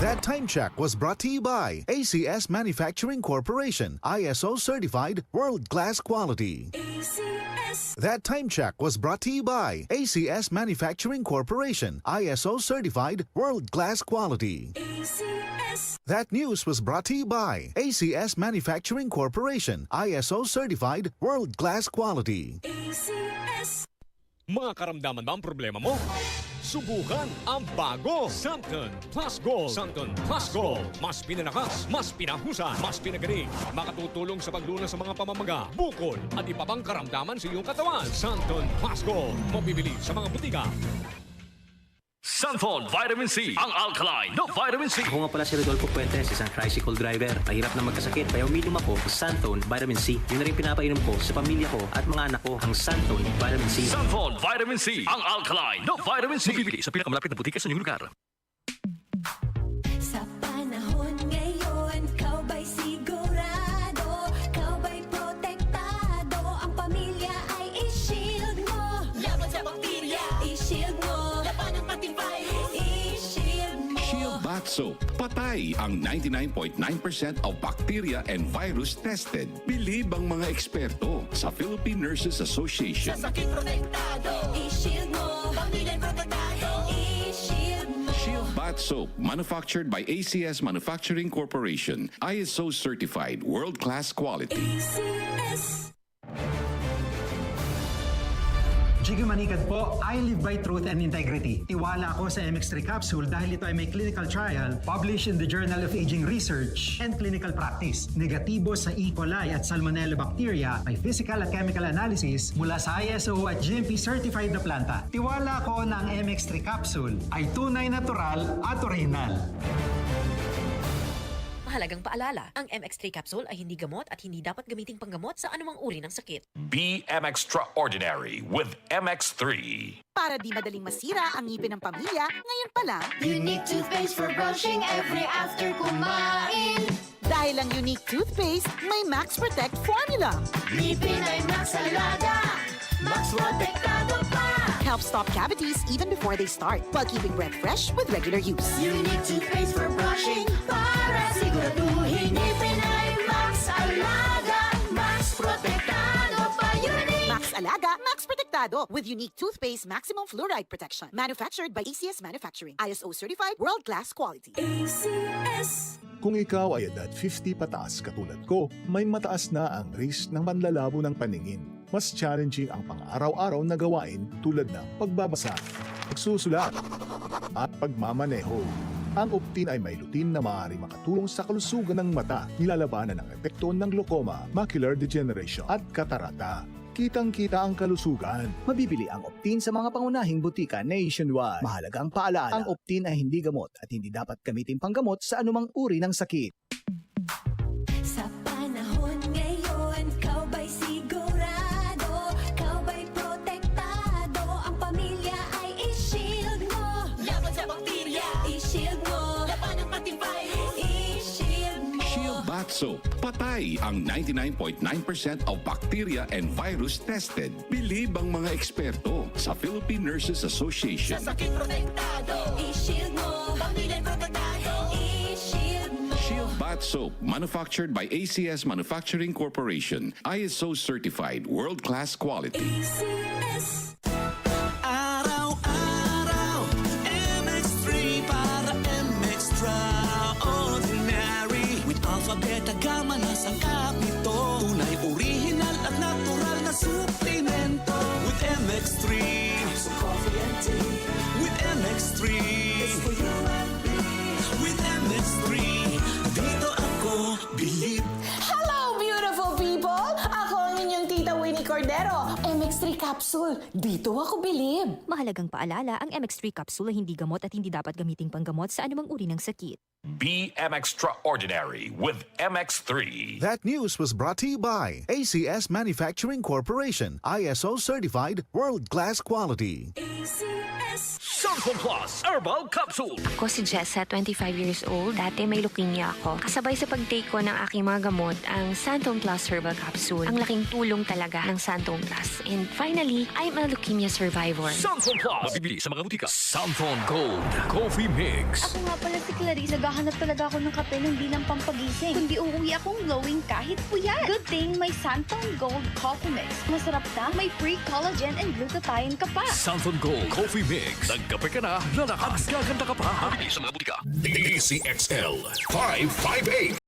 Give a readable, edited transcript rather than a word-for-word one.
That time check was brought to you by ACS Manufacturing Corporation, ISO certified world-class quality. ACS. That time check was brought to you by ACS Manufacturing Corporation, ISO certified world-class quality. ACS. That news was brought to you by ACS Manufacturing Corporation, ISO certified world-class quality. ACS. Mga karamdaman ba ang problema mo? Subukan ang bago Santon Plus Gold. Santon Plus Gold. Mas pinalakas, mas pinahusay, mas pinagaling. Makatutulong sa paglunas sa mga pamamaga, bukol at iba pang karamdaman sa iyong katawan. Santon Plus Gold. Mabibili sa mga butika. Santon Vitamin C, ang alkaline na vitamin C. Ako nga pala si Rodolfo Puentes, isang tricycle driver. Mahirap na magkasakit, kaya uminom ako ng Santon Vitamin C. Yun na rin pinapainom ko sa pamilya ko at mga anak ko, ang Santon Vitamin C. Santon Vitamin C, ang alkaline na vitamin C. Bibili sa pinakamalapit na butika sa inyong lugar. Sa panahon ngayon, kau ba'y sigurado? Kau ba'y protektado? Ang pamilya ay i-shield mo. Laban sa bakterya, i-shield mo. Laban ng patibay, i-shield mo. Shield Bath Soap. Patay ang 99.9% of bacteria and virus tested. Believe ang mga eksperto sa Philippine Nurses Association. Sa sakit protektado, i-shield mo. Pamilya protektado, i-shield mo. Shield Bath Soap, manufactured by ACS Manufacturing Corporation, ISO certified, world-class quality. ACS. Jiggy Manikad po, I live by truth and integrity. Tiwala ako sa MX3 capsule dahil ito ay may clinical trial published in the Journal of Aging Research and Clinical Practice. Negatibo sa E. coli at Salmonella bacteria, may physical at chemical analysis mula sa ISO at GMP certified na planta. Tiwala ko na ang MX3 capsule ay tunay natural at original. Mahalagang paalala, ang MX3 capsule ay hindi gamot at hindi dapat gamiting panggamot sa anumang uri ng sakit. Be Extraordinary with MX3. Para di madaling masira ang ngipin ng pamilya, ngayon pa lang, Unique toothpaste for brushing every after kumain. dahil ang unique toothpaste may Max Protect formula. Ngipin ay Max Alaga, Max Protektado pa. Helps stop cavities even before they start, while keeping breath fresh with regular use. Unique toothpaste for brushing para siguraduhin ngipin ay Max Alaga, Max Protektado pa. Unique. Max Alaga, Max Protectado with unique toothpaste maximum fluoride protection. Manufactured by ACS Manufacturing. ISO certified world-class quality. ACS. Kung ikaw ay edad 50 pataas katulad ko, may mataas na ang risk ng panlalabo ng paningin. Mas challenging ang pang-araw-araw na gawain tulad ng pagbabasa, pagsusulat, at pagmamaneho. Ang Optin ay may lutin na maaaring makatulong sa kalusugan ng mata, nilalabanan ng epekto ng glaucoma, macular degeneration at katarata. Kitang-kita ang kalusugan. Mabibili ang Optin sa mga pangunahing butika nationwide. Mahalagang paalala, ang Optin ay hindi gamot at hindi dapat gamitin panggamot sa anumang uri ng sakit. Sa panahon ngayon, kau ba'y sigurado? Kau ba'y protektado? Ang pamilya ay i-shield mo. Laban sa bakterya, i-shield mo. Laban ng patibay, i-shield mo. Shield Bath Soap. Patay ang 99.9% of bacteria and virus tested. Believe ang mga eksperto sa Philippine Nurses Association. Sa sakit protektado, i-shield mo. Pamilya protektado, i-shield mo. Shield Bath Soap, manufactured by ACS Manufacturing Corporation, ISO certified, world-class quality. ACS. Araw-araw, MX3 para MX-Extraordinary. With alpha, beta, gamma na sangkap nito. Tunay, original at natural na suplemento. With MX3, So coffee and tea, with MX3, it's for you and me. with MX3, dito ako believe. Hello, beautiful people! Ako ang inyong tita Winnie Cordero. MX3 capsule. Dito ako bilib. Mahalagang paalala, ang MX3 capsule ay hindi gamot at hindi dapat gamiting panggamot sa anumang uri ng sakit. Be Extraordinary with MX3. That news was brought to you by ACS Manufacturing Corporation, ISO certified world-class quality. ACS. Santon Plus Herbal Capsule. Ako si Jessa, 25 years old. Dati may leukemia ako. Kasabay sa pag-take ko ng aking mga gamot, ang Santon Plus Herbal Capsule. Ang laking tulong talaga ng Santon Plus. And finally, Finally, I'm a leukemia survivor. Santon Plus. Mabibili sa mga butika. Santon Gold Coffee Mix. Ako nga pala si Clarice. Naghahanap talaga ako ng kape ng di lang pampagising. Kundi uuwi akong glowing kahit puyat. Good thing may Santon Gold Coffee Mix. Masarap na, may free collagen and glutathione ka pa. Santon Gold Coffee Mix. Nagkape ka na, lalakas, gaganda ka pa. Mabibili sa mga butika. ACXL 558.